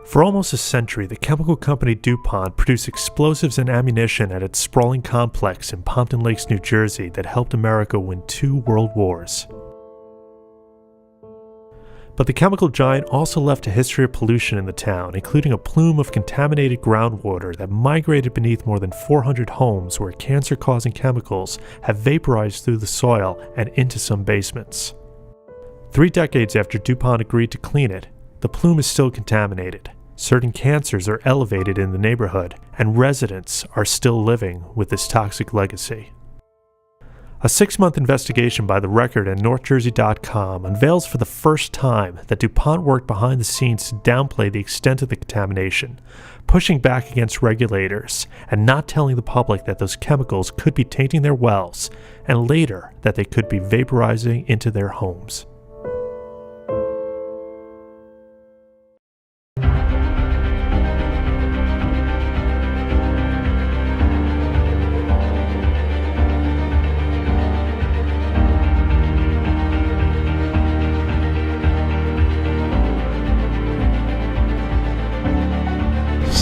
For almost a century, the chemical company DuPont produced explosives and ammunition at its sprawling complex in Pompton Lakes, New Jersey that helped America win 2 world wars. But the chemical giant also left a history of pollution in the town, including a plume of contaminated groundwater that migrated beneath more than 400 homes where cancer-causing chemicals have vaporized through the soil and into some basements. 3 decades after DuPont agreed to clean it, the plume is still contaminated. Certain cancers are elevated in the neighborhood, and residents are still living with this toxic legacy. A 6-month investigation by The Record and NorthJersey.com unveils for the first time that DuPont worked behind the scenes to downplay the extent of the contamination, pushing back against regulators, and not telling the public that those chemicals could be tainting their wells, and later that they could be vaporizing into their homes.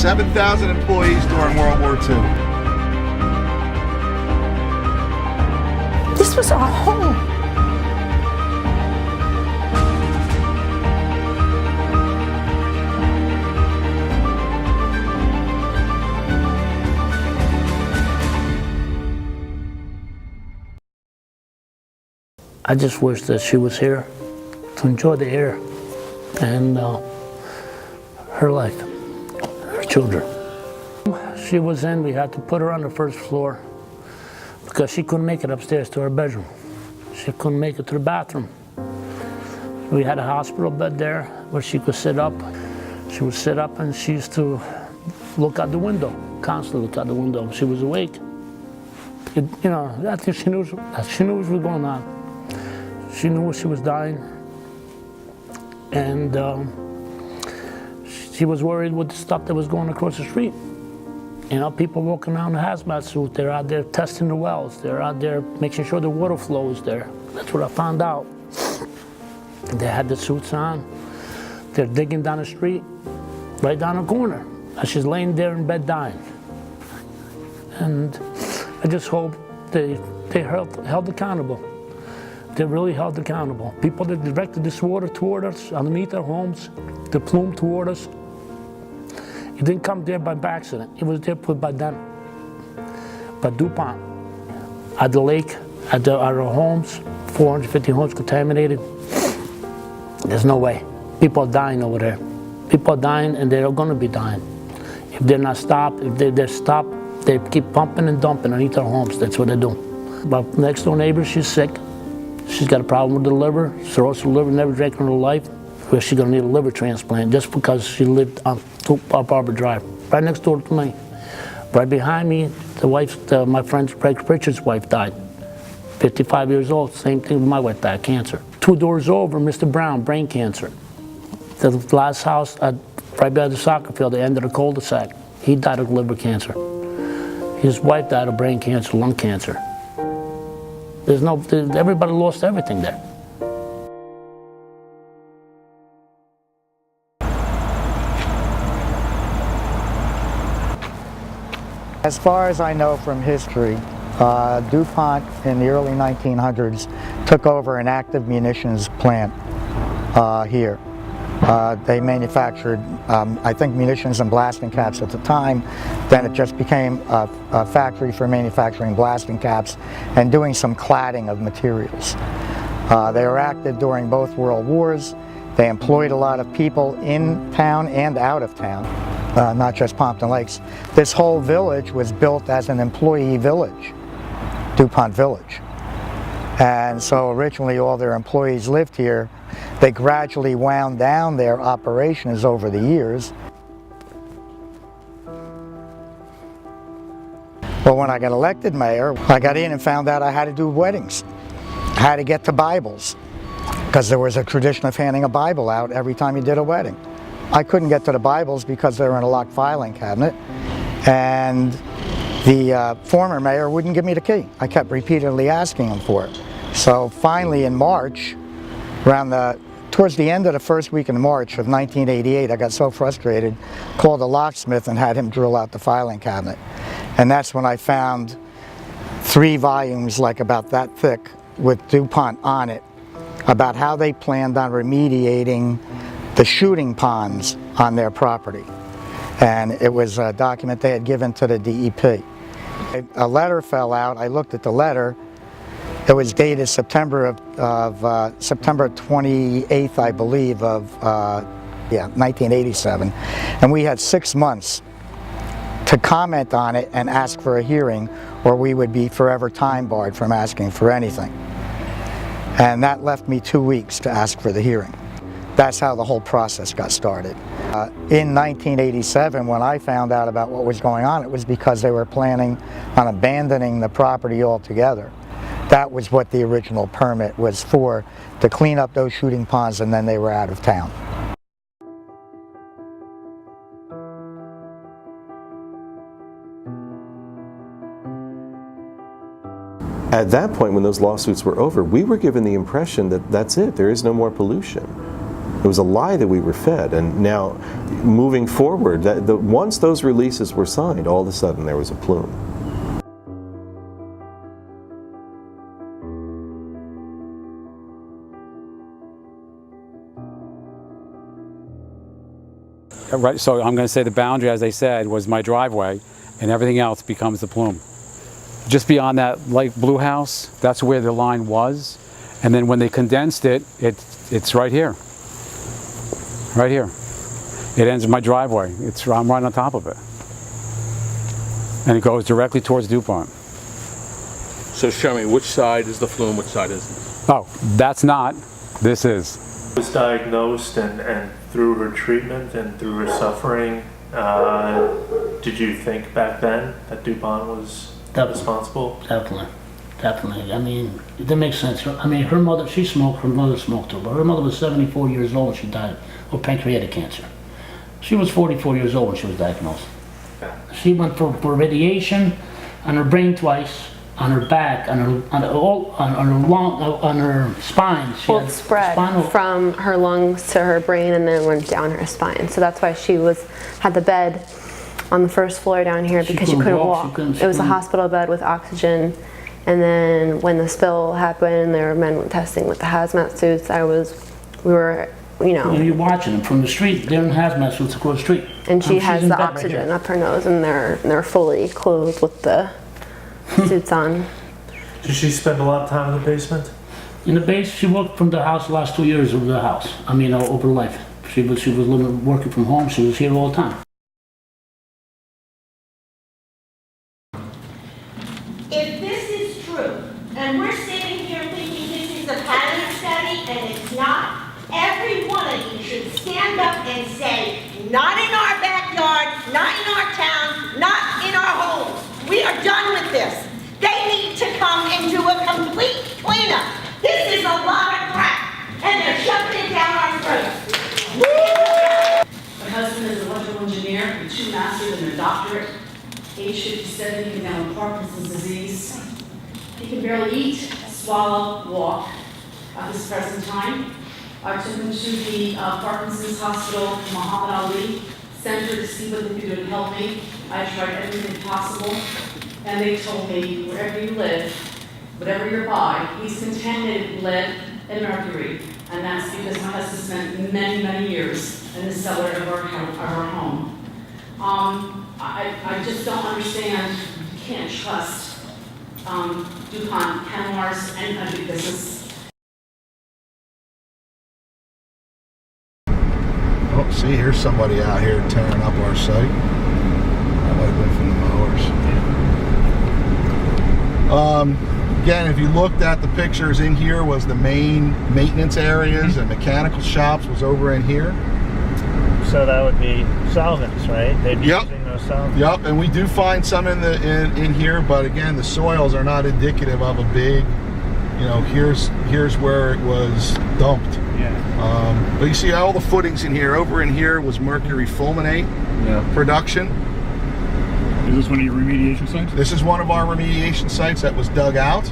$7,000 employees during World War II. This was our home. I just wish that she was here to enjoy the air and her life. Children. She was in, we had to put her on the first floor because she couldn't make it upstairs to her bedroom. She couldn't make it to the bathroom. We had a hospital bed there where she could sit up. She would sit up and she used to look out the window, constantly look out the window. She was awake. I think she knew what was going on. She knew she was dying. And she was worried with the stuff that was going across the street. People walking around in a hazmat suit, they're out there testing the wells, they're out there making sure the water flow is there. That's what I found out. They had the suits on, they're digging down the street, right down the corner, and she's laying there in bed dying. And I just hope they held accountable. They really held accountable. People that directed this water toward us, underneath our homes, the plume toward us, it didn't come there by accident. It was there put by them. But DuPont, at the lake, at our homes, 450 homes contaminated, there's no way. People are dying over there. People are dying and they're going to be dying. If they're not stopped, if they're stopped, they keep pumping and dumping underneath our homes. That's what they do. My next door neighbor, she's sick. She's got a problem with the liver, cirrhosis of the liver, never drank in her life. Where she's going to need a liver transplant just because she lived on Arbor Drive, right next door to me. Right behind me, my friend Greg Pritchard's wife died. 55 years old, same thing with my wife died, cancer. 2 doors over, Mr. Brown, brain cancer. The last house, right by the soccer field, the end of the cul-de-sac, he died of liver cancer. His wife died of brain cancer, lung cancer. Everybody lost everything there. As far as I know from history, DuPont in the early 1900s took over an active munitions plant here. They manufactured, I think, munitions and blasting caps at the time. Then it just became a factory for manufacturing blasting caps and doing some cladding of materials. They were active during both world wars. They employed a lot of people in town and out of town. Not just Pompton Lakes. This whole village was built as an employee village, DuPont Village. And so originally all their employees lived here. They gradually wound down their operations over the years. Well, when I got elected mayor, I got in and found out I had to do weddings. I had to get to Bibles, because there was a tradition of handing a Bible out every time you did a wedding. I couldn't get to the Bibles because they were in a locked filing cabinet, and the former mayor wouldn't give me the key. I kept repeatedly asking him for it. So finally in March, around the towards the end of the first week in March of 1988, I got so frustrated, called a locksmith and had him drill out the filing cabinet. And that's when I found 3 volumes, like about that thick, with DuPont on it, about how they planned on remediating the shooting ponds on their property. And it was a document they had given to the DEP. A letter fell out. I looked at the letter. It was dated September 28th, I believe, of 1987. And we had 6 months to comment on it and ask for a hearing, or we would be forever time barred from asking for anything. And that left me 2 weeks to ask for the hearing. That's how the whole process got started. In 1987, when I found out about what was going on, it was because they were planning on abandoning the property altogether. That was what the original permit was for, to clean up those shooting ponds, and then they were out of town. At that point, when those lawsuits were over, we were given the impression that that's it, there is no more pollution. It was a lie that we were fed, and now, moving forward, once those releases were signed, all of a sudden there was a plume. Right, so I'm going to say the boundary, as I said, was my driveway, and everything else becomes the plume. Just beyond that light blue house, that's where the line was, and then when they condensed it, it's right here. Right here. It ends in my driveway. I'm right on top of it. And it goes directly towards DuPont. So show me, which side is the flume, which side isn't? Oh, that's not. This is. Was diagnosed, and through her treatment and through her suffering, did you think back then that DuPont was responsible? Definitely. Definitely. I mean, it makes sense. I mean, her mother, she smoked, her mother smoked too, but her mother was 74 years old when she died of pancreatic cancer. She was 44 years old when she was diagnosed. She went for radiation on her brain twice, on her back, on her spine. Well, it spread from her lungs to her brain and then went down her spine. So that's why she had the bed on the first floor down here, because she couldn't walk. It was a hospital bed with oxygen. And then when the spill happened, there were men testing with the hazmat suits. You're watching them from the street. They're in hazmat suits across the street. And she has the oxygen up her nose, and they're fully clothed with the suits on. Did she spend a lot of time in the basement? In the base, she worked from the house the last 2 years of the house. I mean, over life. She was working from home. She was here all the time. If this is true, and we're sitting here thinking this is a pilot study, and it's not, every one of you should stand up and say, not in our backyard, not in our town, not in our homes. We are done with this. They need to come and do a complete cleanup. This is a lot of crap, and they're shoving it down our throats. My husband is an electrical engineer with 2 masters and a doctorate. Age 57, he can now with Parkinson's disease. He can barely eat, swallow, walk. At this present time, I took him to the Parkinson's Hospital, Muhammad Ali Center, to see what they could do to help me. I tried everything possible, and they told me, wherever you live, whatever you're by, he's contaminated with lead and mercury, and that's because my husband spent many, many years in the cellar of our home. I just don't understand. You can't trust DuPont, Kenmars, any kind of business. Oh, see, here's somebody out here tearing up our site. That might have been from the mowers. Again, if you looked at the pictures, in here was the main maintenance areas, and mechanical shops was over in here. So that would be solvents, right? They'd be Yep. using those solvents. Yep, and we do find some in here, but again, the soils are not indicative of a big, here's where it was dumped. Yeah. But you see all the footings in here. Over in here was mercury fulminate production. Is this one of your remediation sites? This is one of our remediation sites that was dug out.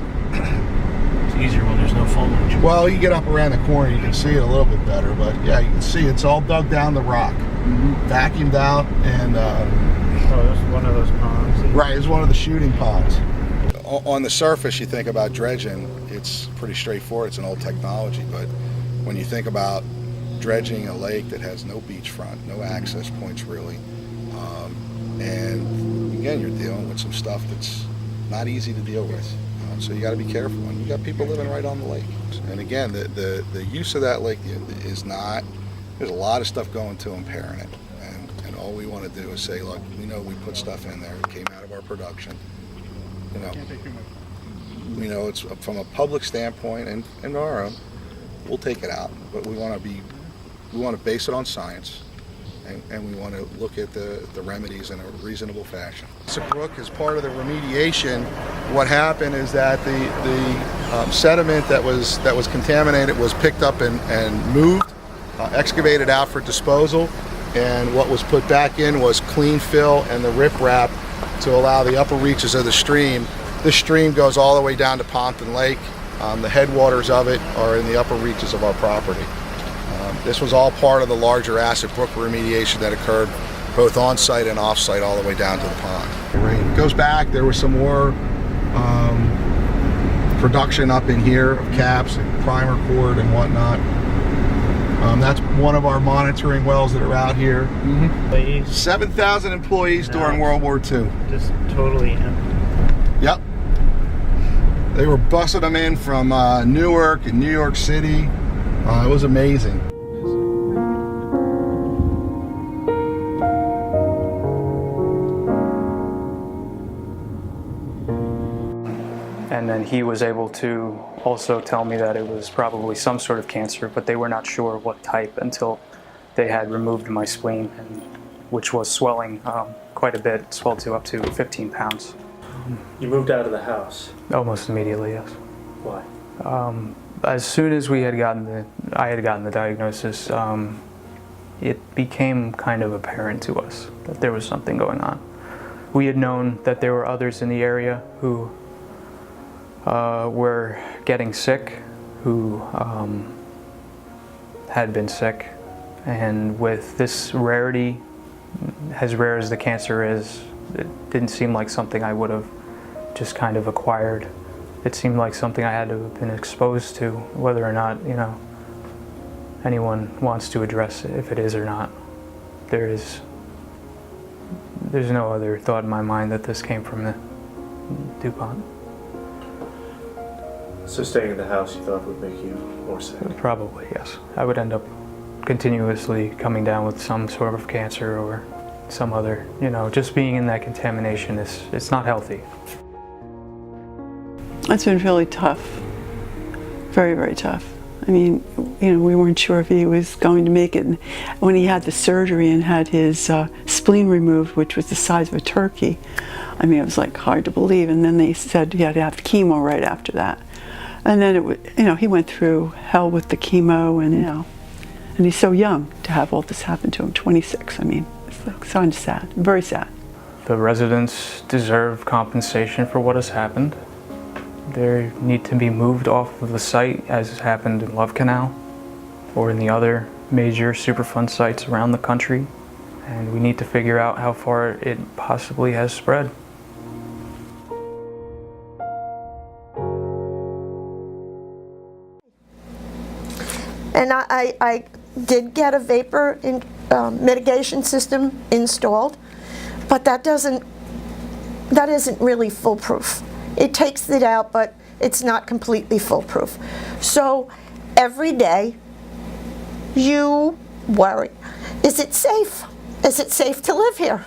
easier when there's no foliage. Well, you get up around the corner, you can see it a little bit better, but yeah, you can see it's all dug down the rock, vacuumed out, and oh, it's one of those ponds. right, it's one of the shooting ponds. On the surface, you think about dredging, it's pretty straightforward. It's an old technology, but when you think about dredging a lake that has no beachfront, no access points really, and again, you're dealing with some stuff that's not easy to deal with. So you got to be careful, and you got people living right on the lake. And again, the use of that lake is not. There's a lot of stuff going to impairing it, and all we want to do is say, look, we know we put stuff in there. It came out of our production. You know, it's from a public standpoint and our own. We'll take it out, but we want to base it on science. And we want to look at the remedies in a reasonable fashion. Brook is part of the remediation. What happened is that the sediment that was contaminated was picked up and moved, excavated out for disposal, and what was put back in was clean fill and the riprap to allow the upper reaches of the stream. This stream goes all the way down to Pompton Lake. The headwaters of it are in the upper reaches of our property. This was all part of the larger Asset Brook remediation that occurred both on-site and off-site all the way down to the pond. It goes back, there was some more production up in here of caps and primer cord and whatnot. That's one of our monitoring wells that are out here. 7,000 employees during World War II. Just totally empty. Yep. They were busting them in from Newark and New York City. It was amazing. And then he was able to also tell me that it was probably some sort of cancer, but they were not sure what type until they had removed my spleen, which was swelling quite a bit. It swelled to up to 15 pounds. You moved out of the house? Almost immediately, yes. Why? As soon as I had gotten the diagnosis, it became kind of apparent to us that there was something going on. We had known that there were others in the area who were getting sick, who had been sick, and with this rarity, as rare as the cancer is, it didn't seem like something I would have just kind of acquired. It seemed like something I had to have been exposed to, whether or not, you know, anyone wants to address it, if it is or not. There's no other thought in my mind that this came from the DuPont. So staying in the house you thought would make you more sick? Probably, yes. I would end up continuously coming down with some sort of cancer or some other, you know, just being in that contamination it's not healthy. It's been really tough. Very, very tough. I mean, you know, we weren't sure if he was going to make it. When he had the surgery and had his spleen removed, which was the size of a turkey, I mean, it was like hard to believe. And then they said he had to have chemo right after that. And then it, you know, he went through hell with the chemo, and you know, and he's so young to have all this happen to him. 26. I mean, it's like so sad, very sad. The residents deserve compensation for what has happened. They need to be moved off of the site, as has happened in Love Canal or in the other major Superfund sites around the country. And we need to figure out how far it possibly has spread. And I did get a vapor mitigation system installed, but that isn't really foolproof. It takes it out, but it's not completely foolproof. So every day you worry, is it safe? Is it safe to live here?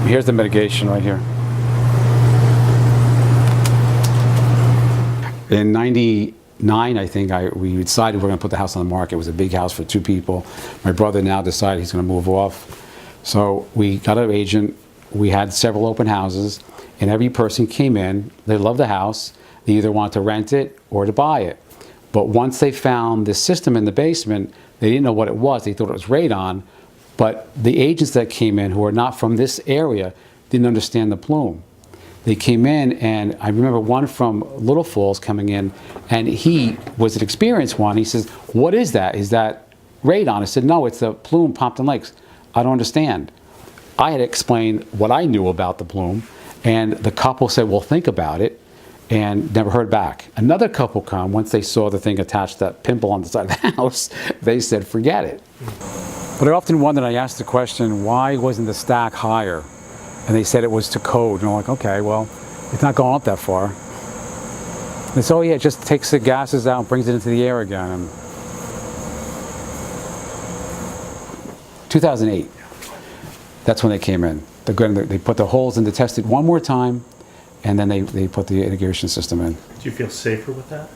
Here's the mitigation right here. In '99, I think, we decided we're going to put the house on the market. It was a big house for 2 people. My brother now decided he's going to move off. So we got an agent. We had several open houses, and every person came in. They loved the house. They either wanted to rent it or to buy it. But once they found the system in the basement, they didn't know what it was. They thought it was radon. But the agents that came in, who are not from this area, didn't understand the plume. they came in, and I remember one from Little Falls coming in, and he was an experienced one. He says, "What is that? Is that radon?" I said, "No, it's the plume, Pompton Lakes." "I don't understand." I had explained what I knew about the plume, and the couple said, "Well, think about it," and never heard back. Another couple come, once they saw the thing attached to that pimple on the side of the house, they said, "Forget it." But I often wondered, I asked the question, why wasn't the stack higher? And they said it was to code. And I'm like, okay, well, it's not going up that far. And so, yeah, it just takes the gases out and brings it into the air again. And 2008, that's when they came in. They put the holes in to test it one more time, and then they put the irrigation system in. Do you feel safer with that?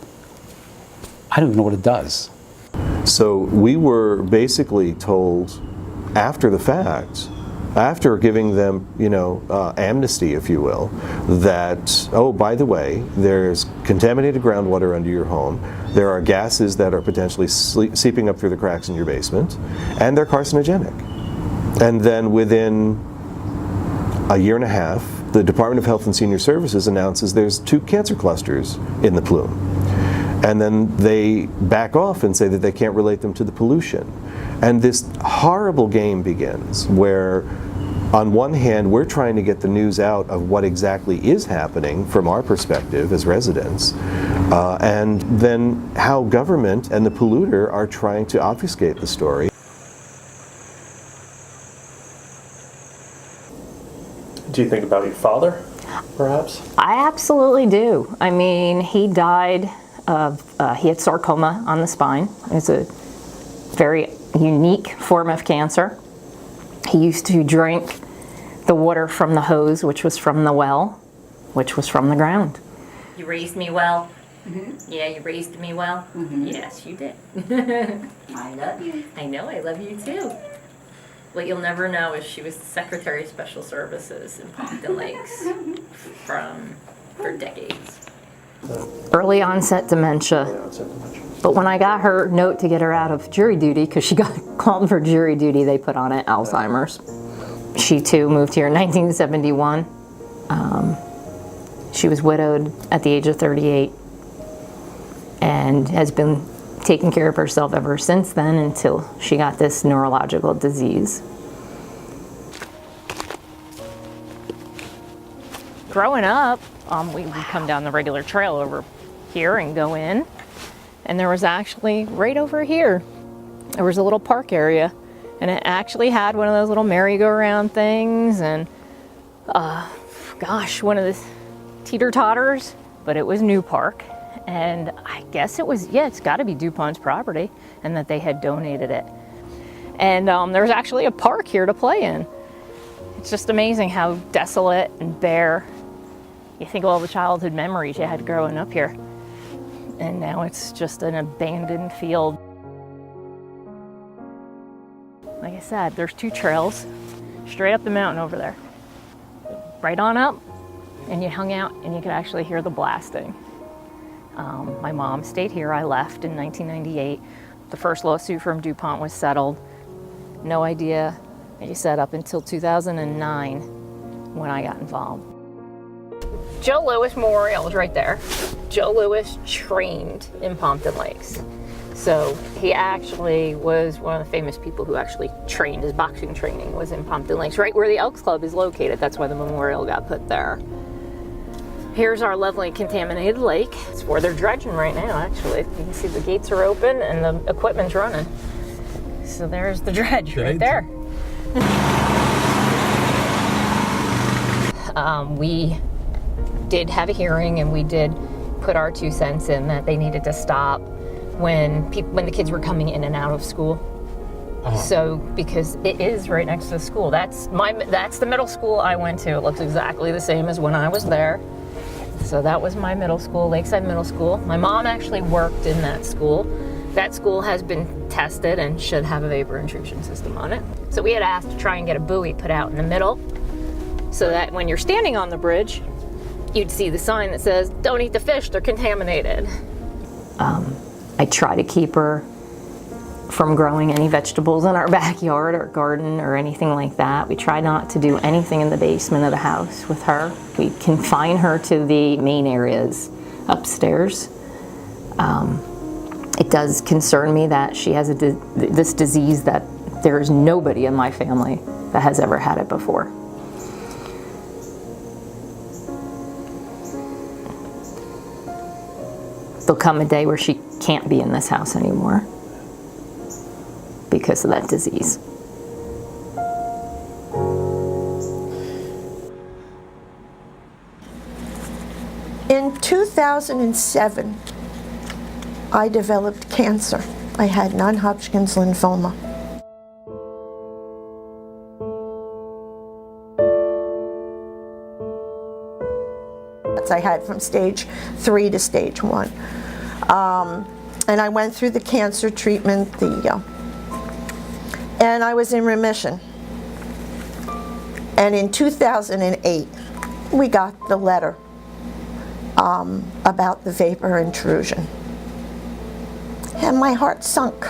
I don't even know what it does. So we were basically told after the fact, after giving them, amnesty, if you will, that, oh, by the way, there's contaminated groundwater under your home, there are gases that are potentially seeping up through the cracks in your basement, and they're carcinogenic. And then within a year and a half, the Department of Health and Senior Services announces there's 2 cancer clusters in the plume. And then they back off and say that they can't relate them to the pollution. And this horrible game begins where, on one hand, we're trying to get the news out of what exactly is happening from our perspective as residents, and then how government and the polluter are trying to obfuscate the story. Do you think about your father, perhaps? I absolutely do. I mean, he died of, he had sarcoma on the spine. It's a very unique form of cancer. He used to drink the water from the hose, which was from the well, which was from the ground. You raised me well. Mm-hmm. Yeah, you raised me well. Mm-hmm. Yes, you did. I love you. I know, I love you too. What you'll never know is she was the Secretary of Special Services in Pompton Lakes for decades. Early onset dementia. But when I got her note to get her out of jury duty, because she got called for jury duty, they put on it Alzheimer's. She too moved here in 1971. She was widowed at the age of 38 and has been taking care of herself ever since then until she got this neurological disease. Growing up, we would come down the regular trail over here and go in, and there was actually right over here, there was a little park area, and it actually had one of those little merry-go-round things, and gosh, one of the teeter-totters, but it was New Park. And I guess it was, yeah, it's got to be DuPont's property, and that they had donated it. And there's actually a park here to play in. It's just amazing how desolate and bare. You think of all the childhood memories you had growing up here. And now it's just an abandoned field. Like I said, there's 2 trails straight up the mountain over there. Right on up, and you hung out, and you could actually hear the blasting. My mom stayed here. I left in 1998. The first lawsuit from DuPont was settled. No idea, like I said, up until 2009 when I got involved. Joe Louis Memorial is right there. Joe Louis trained in Pompton Lakes. So he actually was one of the famous people who actually trained. His boxing training was in Pompton Lakes, right where the Elks Club is located. That's why the memorial got put there. Here's our lovely contaminated lake. It's where they're dredging right now, actually. You can see the gates are open and the equipment's running. So there's the dredge right there. We did have a hearing, and we did put our 2 cents in that they needed to stop when the kids were coming in and out of school. So, because it is right next to the school. That's the middle school I went to. It looks exactly the same as when I was there. So that was my middle school, Lakeside Middle School. My mom actually worked in that school. That school has been tested and should have a vapor intrusion system on it. So we had asked to try and get a buoy put out in the middle so that when you're standing on the bridge, you'd see the sign that says, "Don't eat the fish, they're contaminated." I try to keep her from growing any vegetables in our backyard or garden or anything like that. We try not to do anything in the basement of the house with her. We confine her to the main areas upstairs. It does concern me that she has this disease that there is nobody in my family that has ever had it before. There'll come a day where she can't be in this house anymore because of that disease. In 2007, I developed cancer. I had non-Hodgkin's lymphoma. I had from stage 3 to stage 1. And I went through the cancer treatment, and I was in remission. And in 2008, we got the letter about the vapor intrusion. And my heart sunk,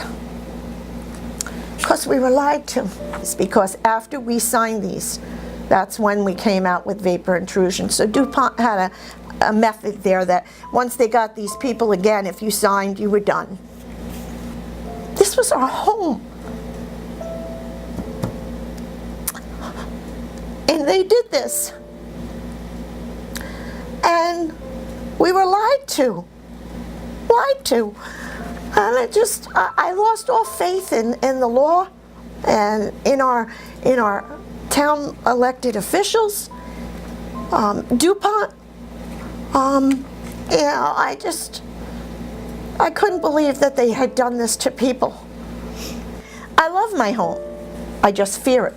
because we were lied to. It's because after we signed these, that's when we came out with vapor intrusion. So DuPont had a method there that once they got these people again, if you signed, you were done. This was our home. And they did this. And we were lied to. Lied to. And I lost all faith in the law and in our town elected officials. DuPont, I couldn't believe that they had done this to people. I love my home. I just fear it.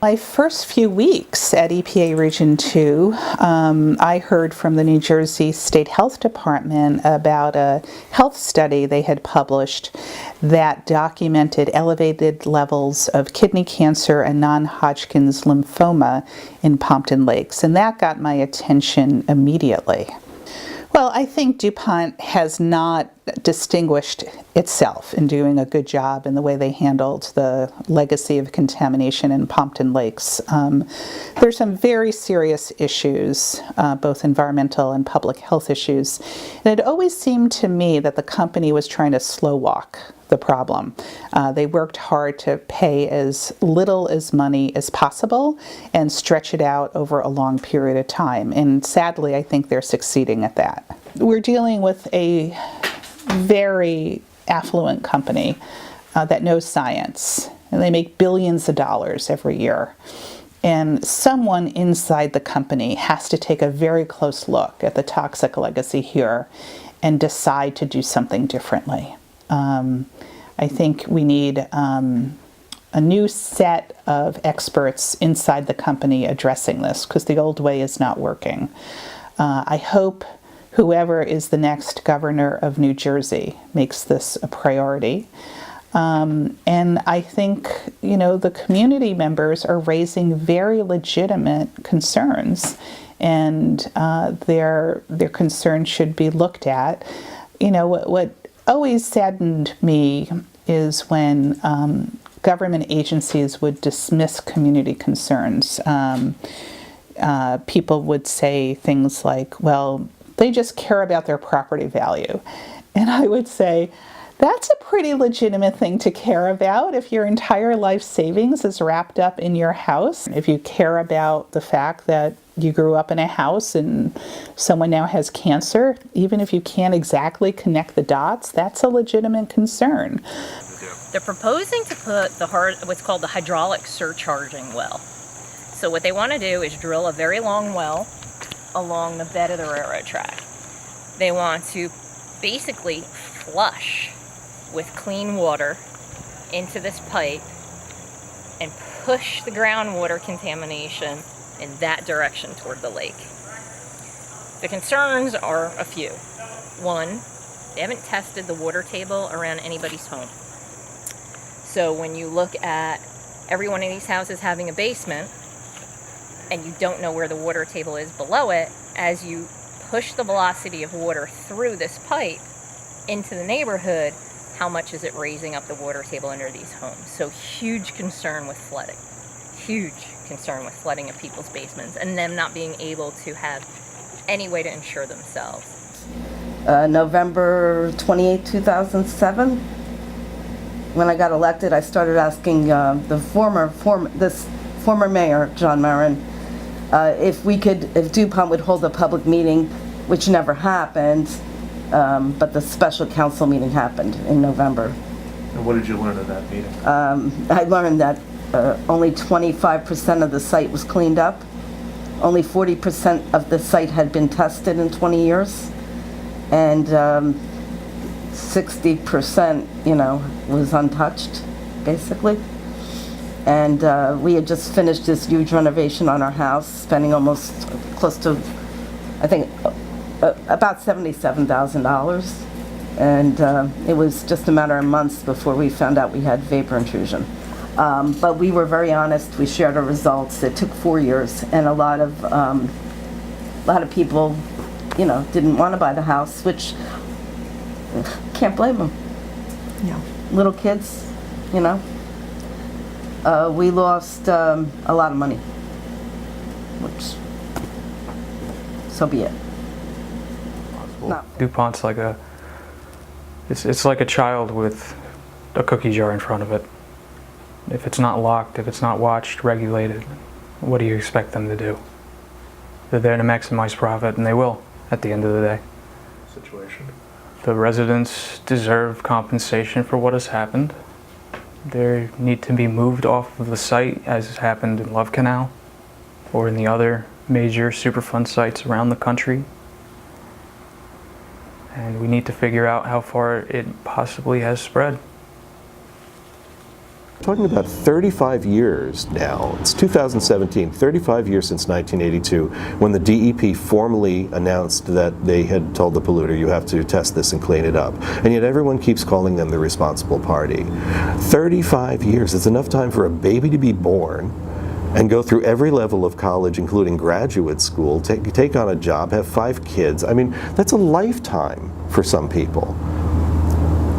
My first few weeks at EPA Region 2, I heard from the New Jersey State Health Department about a health study they had published that documented elevated levels of kidney cancer and non-Hodgkin's lymphoma in Pompton Lakes, and that got my attention immediately. Well, I think DuPont has not distinguished itself in doing a good job in the way they handled the legacy of contamination in Pompton Lakes. There's some very serious issues, both environmental and public health issues. And it always seemed to me that the company was trying to slow walk the problem. They worked hard to pay as little as money as possible and stretch it out over a long period of time. And sadly, I think they're succeeding at that. We're dealing with a very affluent company that knows science, and they make billions of dollars every year. And someone inside the company has to take a very close look at the toxic legacy here and decide to do something differently. I think we need a new set of experts inside the company addressing this, because the old way is not working. I hope whoever is the next governor of New Jersey makes this a priority. And I think, the community members are raising very legitimate concerns, and their concerns should be looked at. What always saddened me is when government agencies would dismiss community concerns. People would say things like, well, they just care about their property value. And I would say, that's a pretty legitimate thing to care about if your entire life savings is wrapped up in your house. If you care about the fact that you grew up in a house and someone now has cancer, even if you can't exactly connect the dots, that's a legitimate concern. They're proposing to put what's called the hydraulic surcharging well. So what they want to do is drill a very long well along the bed of the railroad track. They want to basically flush with clean water into this pipe and push the groundwater contamination in that direction toward the lake. The concerns are a few. One, they haven't tested the water table around anybody's home. So when you look at every one of these houses having a basement and you don't know where the water table is below it, as you push the velocity of water through this pipe, into the neighborhood, how much is it raising up the water table under these homes? So huge concern with flooding. Huge concern with flooding of people's basements and them not being able to have any way to insure themselves. November 28, 2007, when I got elected, I started asking the former mayor, John Marin, if DuPont would hold a public meeting, which never happened, but the special council meeting happened in November. And what did you learn at that meeting? I learned that only 25% of the site was cleaned up. Only 40% of the site had been tested in 20 years. And 60%, was untouched, basically. And we had just finished this huge renovation on our house, spending almost close to, I think, about $77,000. And it was just a matter of months before we found out we had vapor intrusion. But we were very honest. We shared our results. It took 4 years, and a lot of people, didn't want to buy the house, which can't blame them. Yeah. Little kids, we lost a lot of money, which, so be it. DuPont's like it's like a child with a cookie jar in front of it. If it's not locked, if it's not watched, regulated, what do you expect them to do? They're there to maximize profit, and they will at the end of the day. Situation. The residents deserve compensation for what has happened. They need to be moved off of the site, as has happened in Love Canal or in the other major Superfund sites around the country. And we need to figure out how far it possibly has spread. Talking about 35 years now, it's 2017, 35 years since 1982, when the DEP formally announced that they had told the polluter, you have to test this and clean it up. And yet everyone keeps calling them the responsible party. 35 years, it's enough time for a baby to be born and go through every level of college, including graduate school, take on a job, have 5 kids. I mean, that's a lifetime for some people.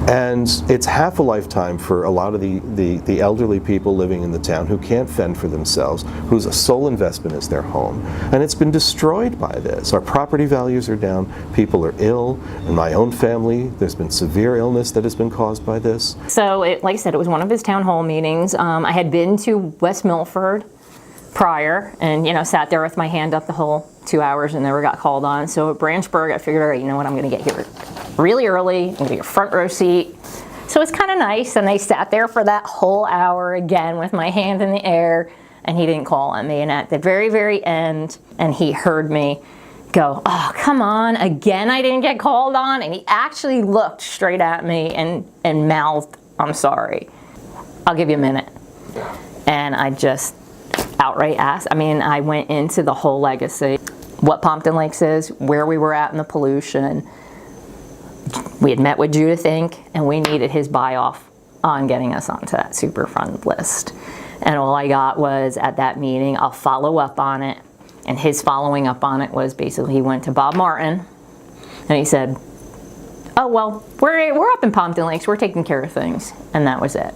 And it's half a lifetime for a lot of the elderly people living in the town who can't fend for themselves, whose sole investment is their home. And it's been destroyed by this. Our property values are down, people are ill. In my own family, there's been severe illness that has been caused by this. So, like I said, it was one of his town hall meetings. I had been to West Milford prior and, sat there with my hand up the whole 2 hours and never got called on. So at Branchburg, I figured, all right, you know what, I'm going to get here really early. I'm going to get a front row seat. So it's kind of nice. And I sat there for that whole hour again with my hand in the air, and he didn't call on me. And at the very, very end, and he heard me go, oh, come on, again I didn't get called on. And he actually looked straight at me and mouthed, I'm sorry. I'll give you a minute. And I just outright asked. I went into the whole legacy, what Pompton Lakes is, where we were at in the pollution. We had met with Judith Inc., and we needed his buy-off on getting us onto that Superfund list. And all I got was, at that meeting, I'll follow up on it. And his following up on it was basically he went to Bob Martin, and he said, oh, well, we're up in Pompton Lakes, we're taking care of things. And that was it.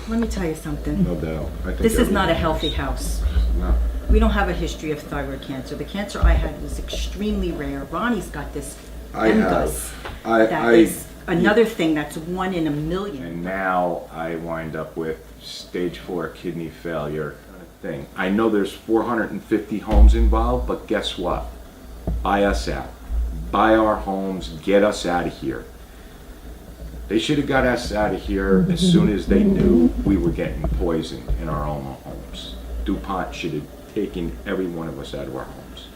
Let me tell you something. No doubt. This is not a healthy house. No. We don't have a history of thyroid cancer. The cancer I had was extremely rare. Ronnie's got this. That is another thing that's 1 in a million. And now I wind up with stage 4 kidney failure thing. I know there's 450 homes involved, but guess what? Buy us out. Buy our homes, get us out of here. They should have got us out of here as soon as they knew we were getting poisoned in our own homes. DuPont should have taken every one of us out of our homes.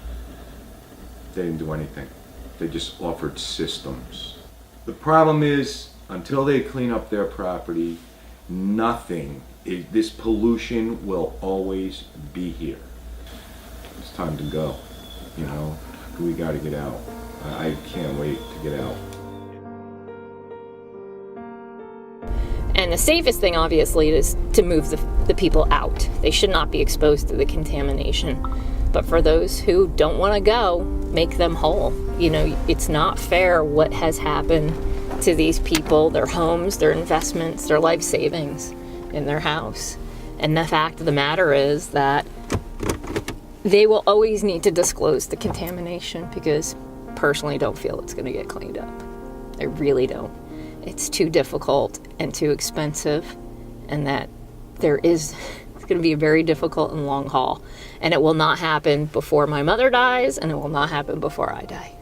They didn't do anything. They just offered systems. The problem is, until they clean up their property, this pollution will always be here. It's time to go, we gotta get out. I can't wait to get out. And the safest thing, obviously, is to move the people out. They should not be exposed to the contamination. But for those who don't want to go, make them whole. It's not fair what has happened to these people, their homes, their investments, their life savings in their house. And the fact of the matter is that they will always need to disclose the contamination, because personally don't feel it's going to get cleaned up. I really don't. It's too difficult and too expensive, and that it's going to be a very difficult and long haul. And it will not happen before my mother dies, and it will not happen before I die.